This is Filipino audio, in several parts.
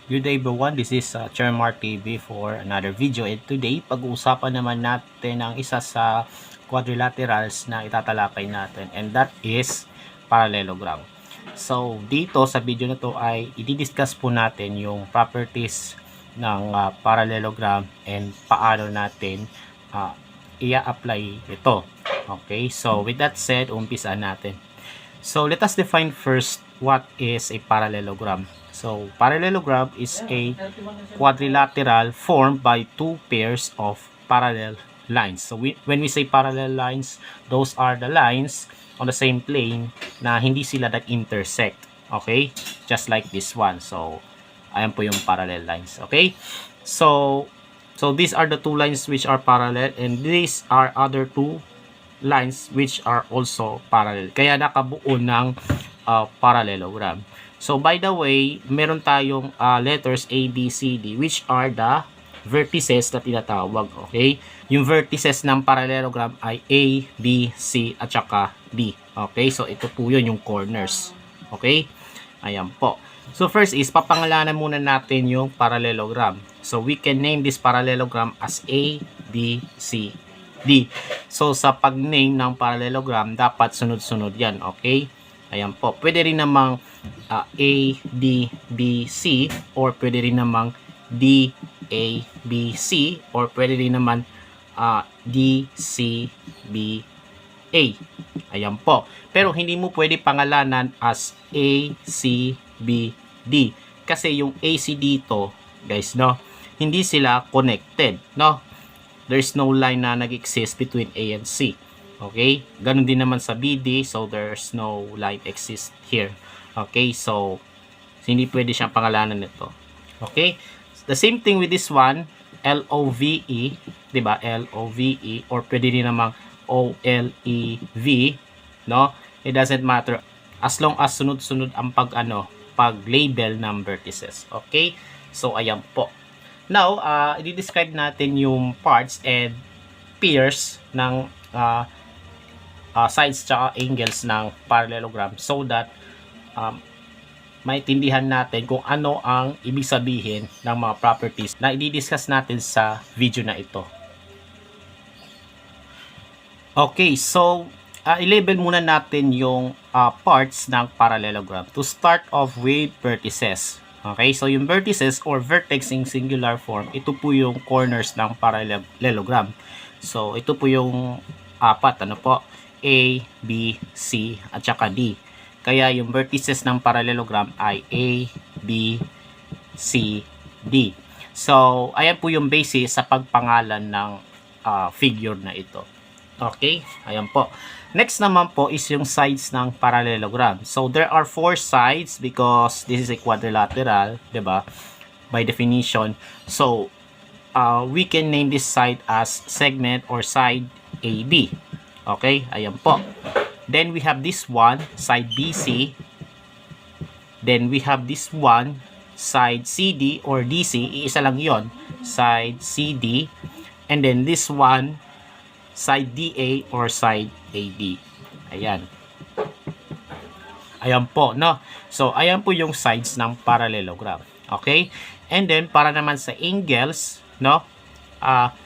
Good day everyone, this is Chermar TV for another video, and today pag-uusapan naman natin ang isa sa quadrilaterals na itatalakay natin, and that is parallelogram. So dito sa video na to ay i-discuss po natin yung properties ng parallelogram and paano natin i-apply ito. Okay, so with that said, umpisan natin. So let us define first what is a parallelogram. So parallelogram is a quadrilateral formed by two pairs of parallel lines. So when we say parallel lines, those are the lines on the same plane na hindi sila nag-intersect. Okay? Just like this one. So ayan po yung parallel lines. Okay? So these are the two lines which are parallel, and these are other two lines which are also parallel. Kaya nakabuo ng parallelogram. So by the way, meron tayong letters A, B, C, D, which are the vertices na tinatawag. Okay? Yung vertices ng parallelogram ay A, B, C, at saka D. Okay? So ito po yun yung corners. Okay? Ayan po. So first is, papangalanan muna natin yung parallelogram. So we can name this parallelogram as A, B, C, D. So sa pag-name ng parallelogram, dapat sunod-sunod yan. Okay? Ayan po. Pwede rin namang A, D, B, C, or pwede rin namang D, A, B, C, or pwede rin naman D, C, B, A. Ayan po. Pero hindi mo pwede pangalanan as A, C, B, D. Kasi yung AC dito, guys, no, hindi sila connected, no? There's no line na nag-exist between A and C. Okay? Ganun din naman sa BD, so there's no line exist here. Okay? So hindi pwede siyang pangalanan nito. Okay? The same thing with this one, LOVE, 'di ba? LOVE, or pwede din namang OLEV, no? It doesn't matter as long as sunod-sunod ang pag-label ng vertices. Okay? So ayan po. Now, i-describe natin yung parts and pairs ng sides tsaka angles ng parallelogram, so that maintindihan natin kung ano ang ibig sabihin ng mga properties na i-discuss natin sa video na ito. Okay, so i-label muna natin yung parts ng parallelogram. To start off with vertices. Okay, so yung vertices or vertex in singular form, ito po yung corners ng parallelogram. So ito po yung apat, ano po? A, B, C, at saka D. Kaya yung vertices ng parallelogram ay A, B, C, D. So ayan po yung basis sa pagpangalan ng figure na ito. Okay, ayan po. Next naman po is yung sides ng parallelogram. So there are four sides because this is a quadrilateral, 'di ba? By definition. So we can name this side as segment or side AB. Okay, ayan po. Then we have this one, side BC. Then we have this one, side CD or DC. Iisa lang 'yon, side CD. And then this one, side DA or side AD. Ayan. Ayan po, no? So, ayan po yung sides ng parallelogram. Okay? And then, para naman sa angles, no?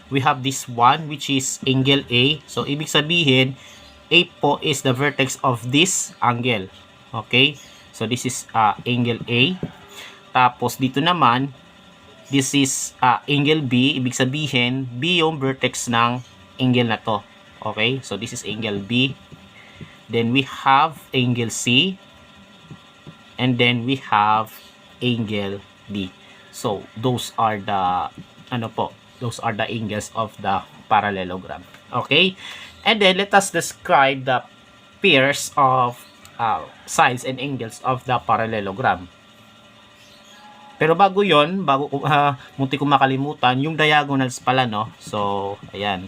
We have this one, which is angle A. So, ibig sabihin, A po is the vertex of this angle. Okay? So, this is angle A. Tapos, dito naman, this is angle B. Ibig sabihin, B yung vertex ng angle na to. Okay? So, this is angle B. Then, we have angle C. And then, we have angle D. So, those are the, those are the angles of the parallelogram. Okay? And then, let us describe the pairs of sides and angles of the parallelogram. Pero bago yon, munti kong makalimutan, yung diagonals pala, no? So, ayan.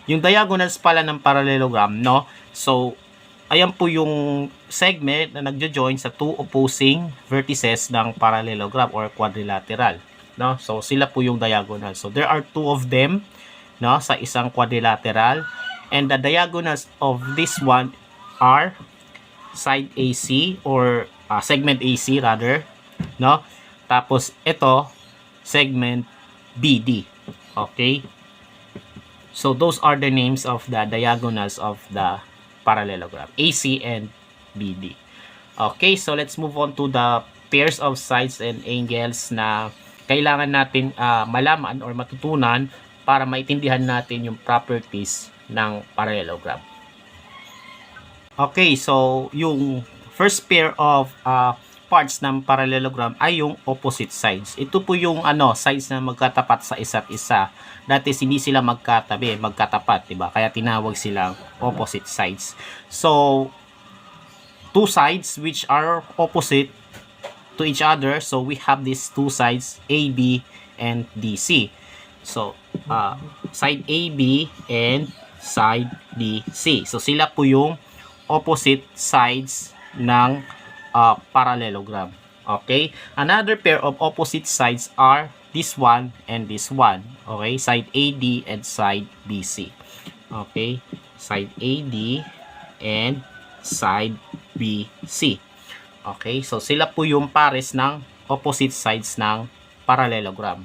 Yung diagonals pala ng parallelogram, no? So, ayan po yung segment na nagjo-join sa two opposing vertices ng parallelogram or quadrilateral, no? So, sila po yung diagonal. So, there are two of them, no, sa isang quadrilateral. And the diagonals of this one are side AC or segment AC rather, no? Tapos ito, segment BD. Okay? So those are the names of the diagonals of the parallelogram, AC and BD. Okay, so let's move on to the pairs of sides and angles na kailangan natin malaman or matutunan para maintindihan natin yung properties ng parallelogram. Okay, so yung first pair of parts ng parallelogram ay yung opposite sides. Ito po yung sides na magkatapat sa isa't isa. Dati hindi sila magkatabi, magkatapat, 'di ba? Kaya tinawag silang opposite sides. So two sides which are opposite to each other, so we have these two sides AB and DC. So side AB and side DC. So sila po yung opposite sides ng parallelogram. Okay? Another pair of opposite sides are this one and this one. Okay? Side AD and side BC. Okay? Side AD and side BC. Okay? So sila po yung pares ng opposite sides ng parallelogram.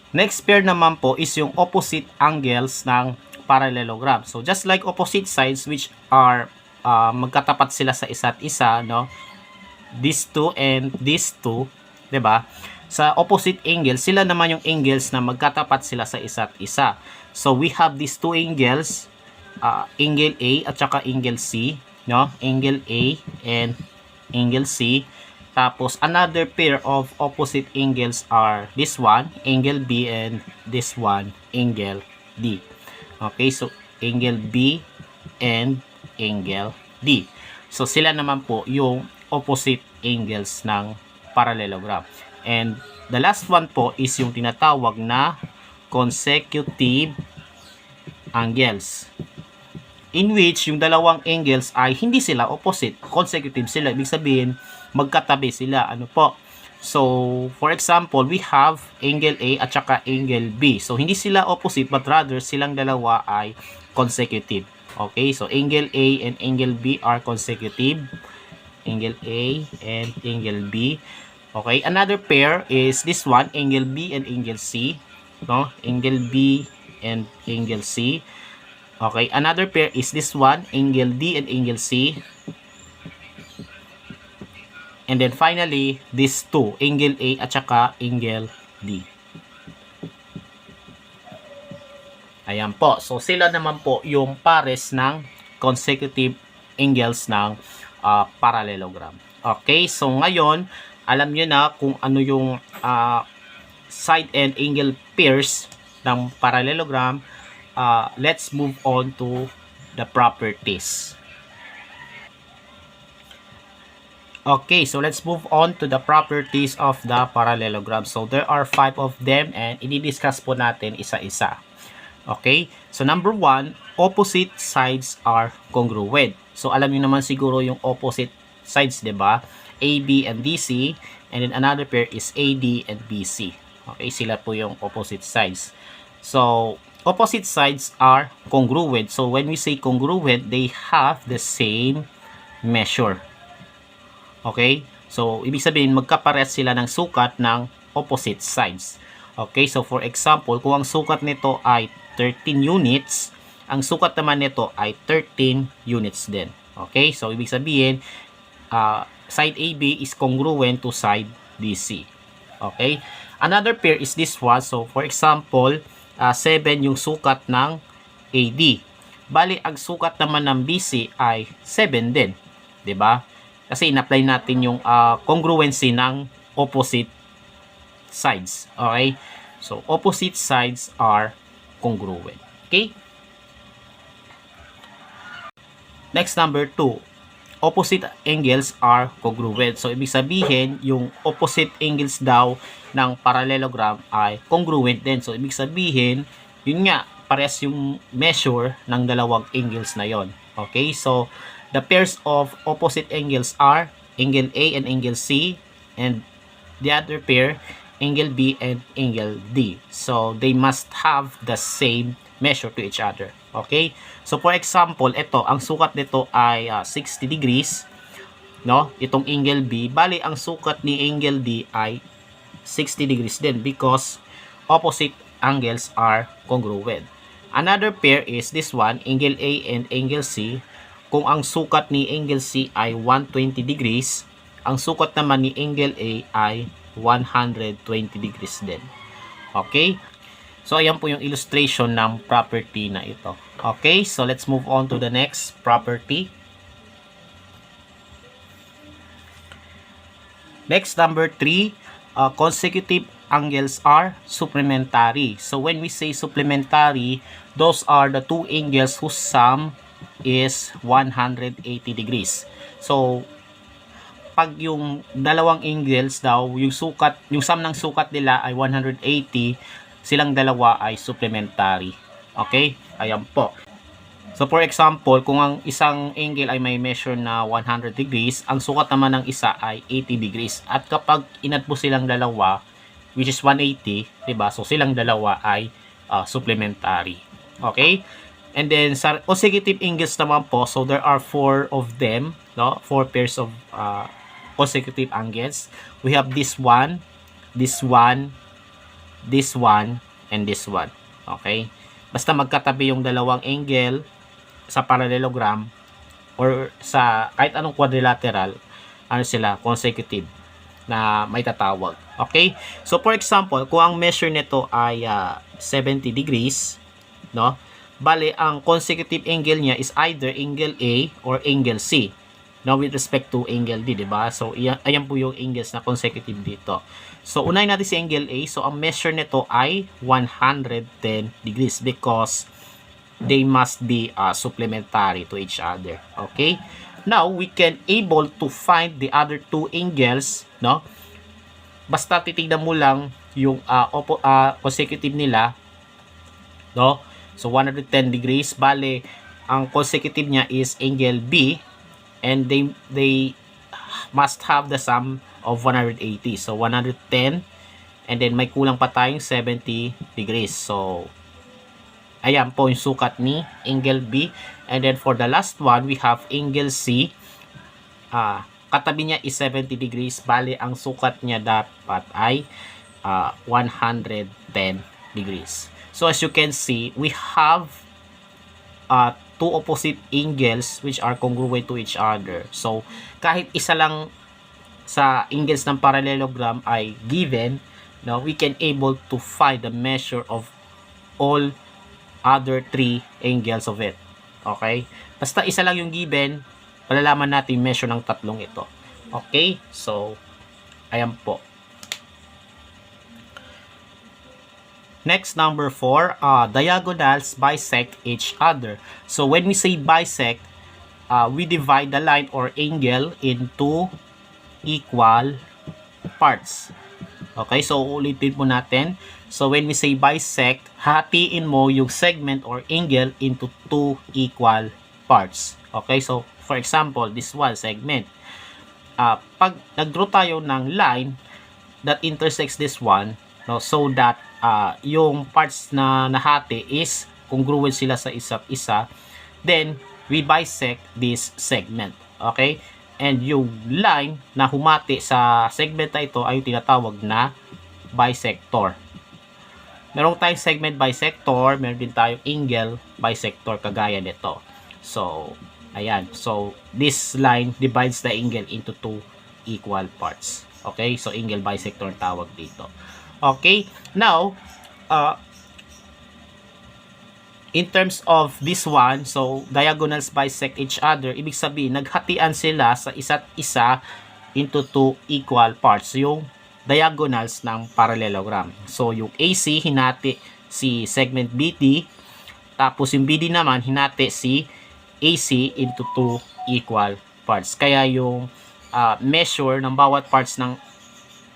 Next pair naman po is yung opposite angles ng parallelogram. So just like opposite sides which are magkatapat sila sa isa't isa, no? These two and these two, 'di ba? Sa opposite angles, sila naman yung angles na magkatapat sila sa isa't isa. So we have these two angles, angle A at saka angle C, no? Angle A and angle C. Tapos another pair of opposite angles are this one, angle B, and this one, angle D. Okay, so angle B and angle D. So sila naman po yung opposite angles ng parallelogram. And the last one po is yung tinatawag na consecutive angles, in which yung dalawang angles ay hindi sila opposite, consecutive sila. Ibig sabihin, magkatabi sila. Ano po? So, for example, we have angle A at saka angle B. So, hindi sila opposite but rather silang dalawa ay consecutive. Okay? So, angle A and angle B are consecutive. Angle A and angle B. Okay? Another pair is this one, angle B and angle C. No? Angle B and angle C. Okay? Another pair is this one, angle D and angle C. And then finally, these two, angle A at saka angle D. Ayan po. So, sila naman po yung pares ng consecutive angles ng parallelogram. Okay, so ngayon, alam nyo na kung ano yung side and angle pairs ng parallelogram. Let's move on to the properties. Okay, so let's move on to the properties of the parallelogram. So there are 5 of them and i-discuss po natin isa-isa. Okay, so number 1, opposite sides are congruent. So alam niyo naman siguro yung opposite sides, 'di ba? AB and DC, and then another pair is AD and BC. Okay, sila po yung opposite sides. So opposite sides are congruent. So when we say congruent, they have the same measure. Okay? So, ibig sabihin, magkaparehas sila ng sukat ng opposite sides. Okay? So, for example, kung ang sukat nito ay 13 units, ang sukat naman nito ay 13 units din. Okay? So, ibig sabihin, side AB is congruent to side DC. Okay? Another pair is this one. So, for example, 7 yung sukat ng AD. Bali, ang sukat naman ng BC ay 7 din. 'Di ba? Kasi in-apply natin yung congruency ng opposite sides. Okay? So, opposite sides are congruent. Okay? Next, number 2. Opposite angles are congruent. So, ibig sabihin, yung opposite angles daw ng parallelogram ay congruent din. So, ibig sabihin, yun nga, parehas yung measure ng dalawang angles na yon. Okay? So, the pairs of opposite angles are angle A and angle C, and the other pair, angle B and angle D. So, they must have the same measure to each other. Okay? So, for example, ito, ang sukat nito ay 60 degrees. no, itong angle B, bali ang sukat ni angle D ay 60 degrees din because opposite angles are congruent. Another pair is this one, angle A and angle C. Kung ang sukat ni angle C ay 120 degrees, ang sukat naman ni angle A ay 120 degrees din. Okay? So, ayan po yung illustration ng property na ito. Okay? So, let's move on to the next property. Next, number 3, consecutive angles are supplementary. So, when we say supplementary, those are the two angles whose sum is 180 degrees. So, pag yung dalawang angles daw, yung sum ng sukat nila ay 180, silang dalawa ay supplementary. Okay? Ayan po. So, for example, kung ang isang angle ay may measure na 100 degrees, ang sukat naman ng isa ay 80 degrees. At kapag inad po silang dalawa, which is 180, diba? So, silang dalawa ay supplementary. Okay? And then, sa consecutive angles naman po, so there are 4 of them, no? 4 pairs of consecutive angles. We have this one, this one, this one, and this one. Okay? Basta magkatabi yung dalawang angle sa parallelogram or sa kahit anong quadrilateral, ano sila, consecutive na may tatawag. Okay? So, for example, kung ang measure nito ay 70 degrees, no? Bale, ang consecutive angle niya is either angle A or angle C. No, with respect to angle D, diba? So, ayan po yung angles na consecutive dito. So, unahin natin si angle A. So, ang measure nito ay 110 degrees because they must be supplementary to each other. Okay? Now, we can able to find the other two angles, no? Basta titignan mo lang yung consecutive nila, no? So, 110 degrees. Bale, ang consecutive niya is angle B and they must have the sum of 180. So, 110 and then may kulang pa tayong 70 degrees. So, ayan po yung sukat ni angle B. And then for the last one, we have angle C. Katabi niya is 70 degrees. Bali, ang sukat niya dapat ay 110 degrees. So, as you can see, we have two opposite angles which are congruent to each other. So, kahit isa lang sa angles ng parallelogram ay given, no, we can able to find the measure of all other three angles of it. Okay? Basta isa lang yung given, malalaman natin measure ng tatlong ito. Okay? So, ayan po. Next, number 4, diagonals bisect each other. So, when we say bisect, we divide the line or angle into equal parts. Okay, so ulitin po natin. So, when we say bisect, hatiin mo yung segment or angle into two equal parts. Okay, so for example, this one segment. Pag nag-draw tayo ng line that intersects this one, no, so that yung parts na nahati is congruent sila sa isa't isa, then we bisect this segment. Okay? And yung line na humati sa segment na ito ay tinatawag na bisector. Meron tayong segment bisector, meron din tayong angle bisector kagaya nito. So, ayan. So, this line divides the angle into two equal parts. Okay? So, angle bisector ang tawag dito. Okay? Now, in terms of this one, so diagonals bisect each other, ibig sabihin, naghatian sila sa isa't isa into two equal parts, yung diagonals ng parallelogram. So, yung AC, hinati si segment BD, tapos yung BD naman, hinati si AC into two equal parts. Kaya yung measure ng bawat parts ng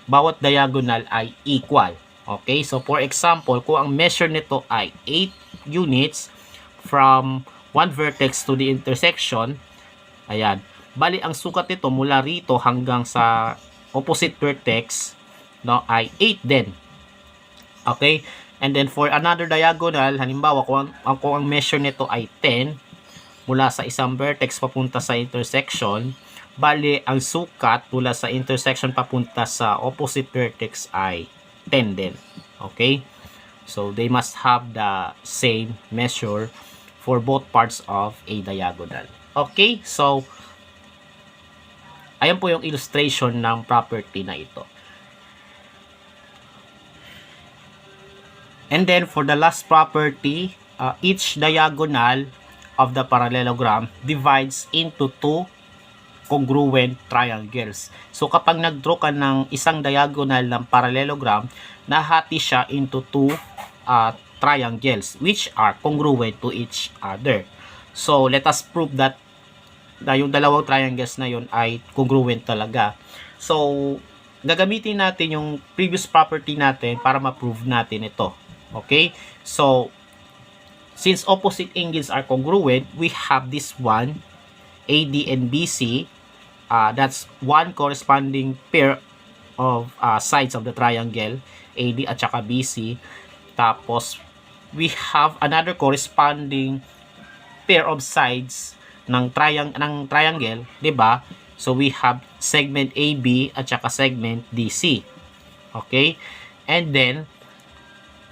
bawat diagonal ay equal. Okay, so for example, kung ang measure nito ay 8 units from one vertex to the intersection, ayan, bali ang sukat nito mula rito hanggang sa opposite vertex, no, ay 8 din. Okay, and then for another diagonal, halimbawa kung ang measure nito ay 10 mula sa isang vertex papunta sa intersection, Bali, ang sukat mula sa intersection papunta sa opposite vertex ay 10 din. Okay? So, they must have the same measure for both parts of a diagonal. Okay? So, ayan po yung illustration ng property na ito. And then, for the last property, each diagonal of the parallelogram divides into two congruent triangles. So, kapag nag-draw ka ng isang diagonal ng parallelogram, nahati siya into two triangles which are congruent to each other. So, let us prove that yung dalawang triangles na yun ay congruent talaga. So, gagamitin natin yung previous property natin para ma-prove natin ito. Okay? So, since opposite angles are congruent, we have this one, AD and BC. That's one corresponding pair of sides of the triangle, AD at saka BC. Tapos, we have another corresponding pair of sides ng triangle, 'di ba? So, we have segment AB at saka segment DC. Okay? And then,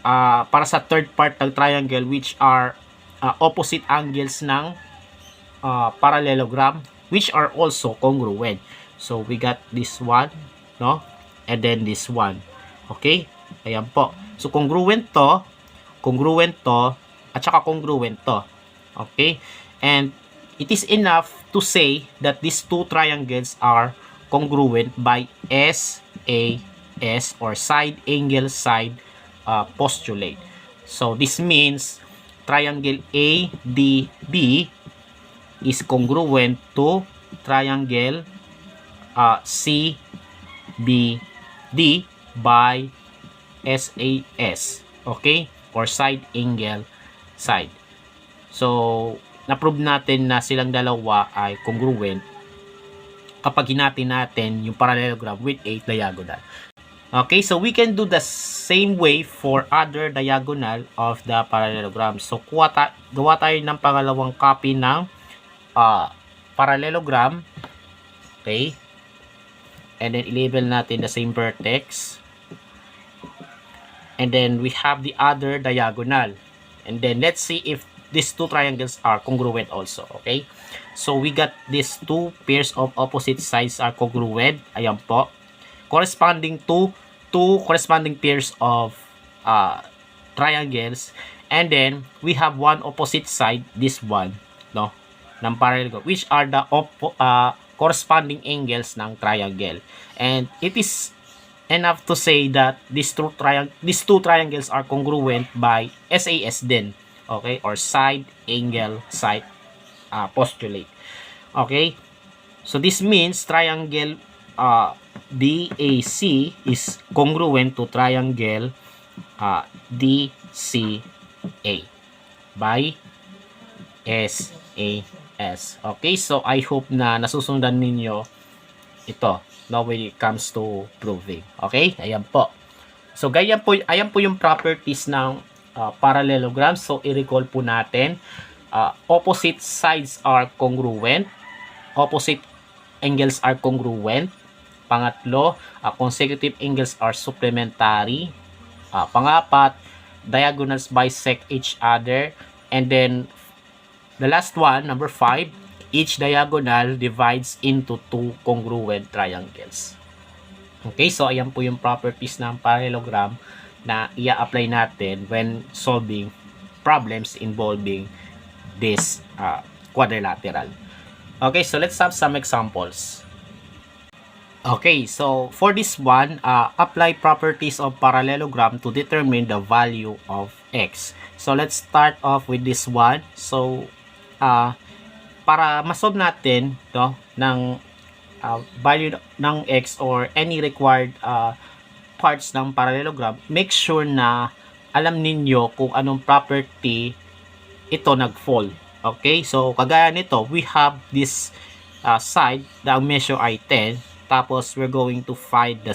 para sa third part ng triangle, which are opposite angles ng parallelogram, which are also congruent. So, we got this one, no? And then this one. Okay? Ayan po. So, congruent to, at saka congruent to. Okay? And it is enough to say that these two triangles are congruent by SAS or side angle side postulate. So, this means triangle ADB is congruent to triangle CBD by SAS. Okay? Or side angle side. So, na-prove natin na silang dalawa ay congruent kapag hinati natin yung parallelogram with a diagonal. Okay, so we can do the same way for other diagonal of the parallelogram. So, gawa tayo ng pangalawang copy ng parallelogram. Okay. And then, i-label natin the same vertex. And then, we have the other diagonal. And then, let's see if these two triangles are congruent also. Okay. So, we got these two pairs of opposite sides are congruent. Ayan po. Corresponding to two corresponding pairs of triangles. And then, we have one opposite side, this one, no, ng parallelogram, which are the corresponding angles ng triangle. And it is enough to say that these two triangles are congruent by SAS din. Okay? Or side angle side postulate. Okay? So, this means triangle DAC is congruent to triangle DCA by SAS. Okay, so I hope na nasusundan ninyo ito no, when it comes to proving. Okay, ayan po. So, ayan po yung properties ng parallelogram. So, i-recall po natin. Opposite sides are congruent. Opposite angles are congruent. Pangatlo, consecutive angles are supplementary. Pangapat, diagonals bisect each other. And then, the last one, number 5, each diagonal divides into two congruent triangles. Okay, so ayan po yung properties ng parallelogram na i-apply natin when solving problems involving this quadrilateral. Okay, so let's have some examples. Okay, so for this one, apply properties of parallelogram to determine the value of x. So let's start off with this one. So para ma-solve natin to ng value ng x or any required parts ng parallelogram, make sure na alam ninyo kung anong property ito nag-fall. Okay, so kagaya nito, we have this side, the measure ay 10. Tapos, we're going to find the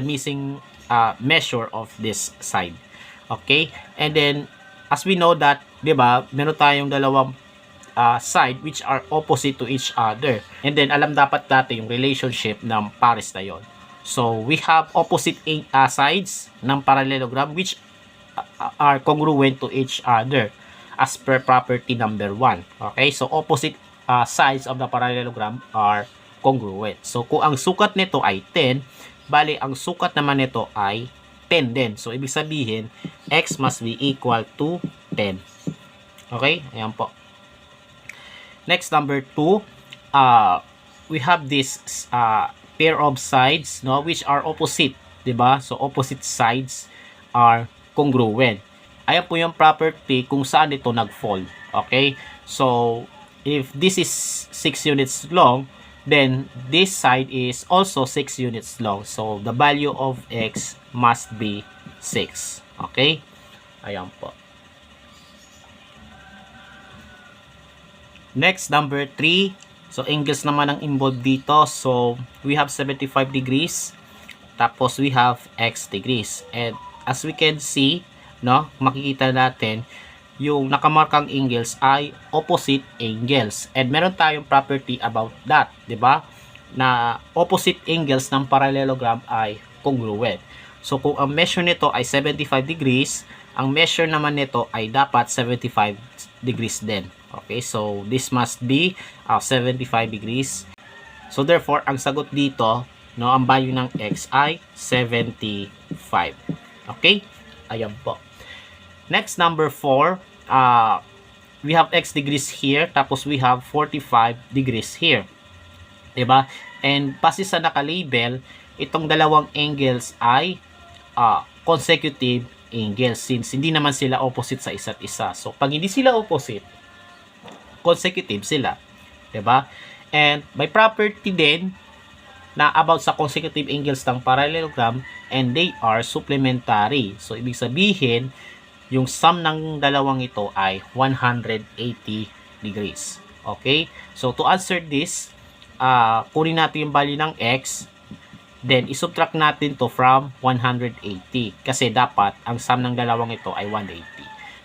missing measure of this side. Okay? And then, as we know that, di ba, meron tayong dalawang side which are opposite to each other. And then alam dapat natin yung relationship ng pares na yon. So we have opposite sides ng parallelogram which are congruent to each other as per property number 1. Okay, so opposite sides of the parallelogram are congruent. So kung ang sukat nito ay 10, bali ang sukat naman nito ay 10 din. So ibig sabihin x must be equal to 10. Okay, ayan po. Next, number 2, we have this pair of sides, no, which are opposite, 'di ba? So opposite sides are congruent. Ayan po yung property kung saan ito nag-fall. Okay? So if this is 6 units long, then this side is also 6 units long. So the value of x must be 6. Okay? Ayan po. Next, number 3. So, angles naman ang involved dito. So, we have 75 degrees. Tapos, we have x degrees. And, as we can see, no, makikita natin, yung nakamarkang angles ay opposite angles. And, meron tayong property about that. 'Di ba? Na opposite angles ng parallelogram ay congruent. So, kung ang measure nito ay 75 degrees, ang measure naman nito ay dapat 75 degrees din. Okay, so this must be 75 degrees. So therefore, ang sagot dito, no, ang value ng x ay 75. Okay? Ayan po. Next, number 4, we have x degrees here, tapos we have 45 degrees here. Diba? And base sa naka-label, itong dalawang angles ay consecutive angles since hindi naman sila opposite sa isa't isa. So pag hindi sila opposite, consecutive sila, 'di ba? And may property din na about sa consecutive angles ng parallelogram, and they are supplementary. So ibig sabihin, yung sum ng dalawang ito ay 180 degrees. Okay? So to answer this, kunin natin yung value ng x, then isubtract natin to from 180 kasi dapat ang sum ng dalawang ito ay 180.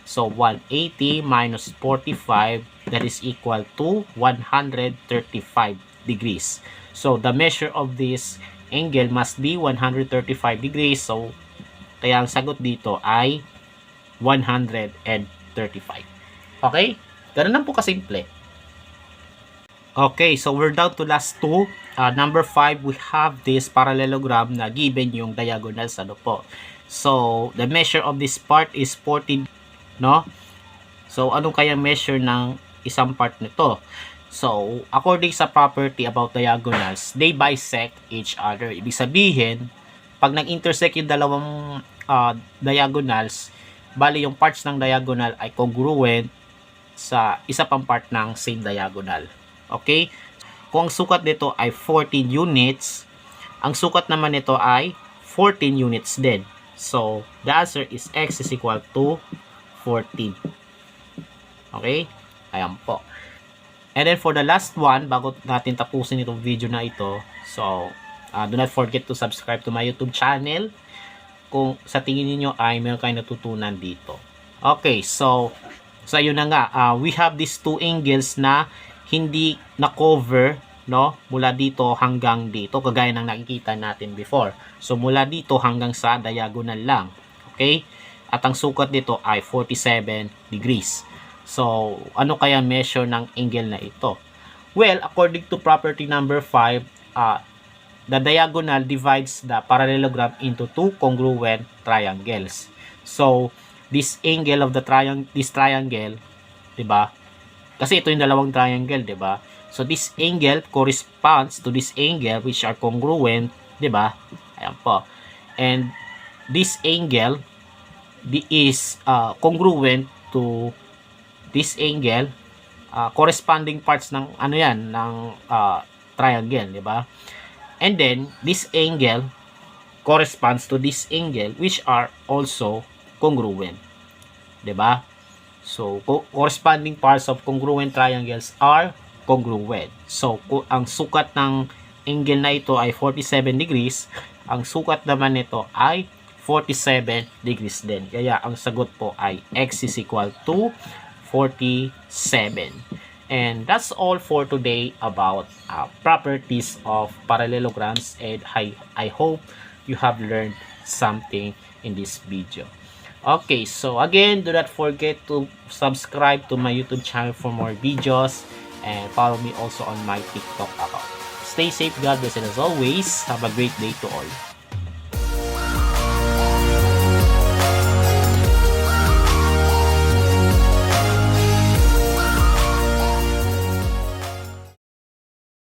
So 180 minus 45, that is equal to 135 degrees. So the measure of this angle must be 135 degrees. So kaya ang sagot dito ay 135. Okay? Ganun lang po kasimple. Okay, so we're down to last two. Number 5, we have this parallelogram na given yung diagonals, ano po. So the measure of this part is 40, no? So anong kaya measure ng isang part nito? So according sa property about diagonals, they bisect each other. Ibig sabihin, pag nag-intersect yung dalawang diagonals, bali yung parts ng diagonal ay congruent sa isa pang part ng same diagonal. Okay? Kung ang sukat nito ay 14 units, ang sukat naman nito ay 14 units din. So the answer is x is equal to 14. Okay? Ayan po. And then for the last one, bago natin tapusin itong video na ito, so do not forget to subscribe to my YouTube channel kung sa tingin niyo ay meron kayong natutunan dito. Okay, so yun na nga, we have these two angles na hindi na-cover, no, mula dito hanggang dito, kagaya ng nakikita natin before. So mula dito hanggang sa diagonal lang. Okay? At ang sukat dito ay 47 degrees. So, ano kaya measure ng angle na ito? Well, according to property number 5, the diagonal divides the parallelogram into two congruent triangles. So, this angle of the this triangle, 'di ba? Kasi ito yung dalawang triangle, 'di ba? So, this angle corresponds to this angle which are congruent, 'di ba? Ayan po. And this angle is congruent to this angle, corresponding parts ng ano yan, ng triangle, di ba? And then this angle corresponds to this angle which are also congruent, di ba? So corresponding parts of congruent triangles are congruent. So kung ang sukat ng angle na ito ay 47 degrees, ang sukat naman nito ay 47 degrees din. Kaya ang sagot po ay x is equal to 47. And that's all for today about properties of parallelograms, and I hope you have learned something in this video. Okay, so again, do not forget to subscribe to my YouTube channel for more videos, and follow me also on my TikTok account. Stay safe, God bless, and as always, have a great day to all.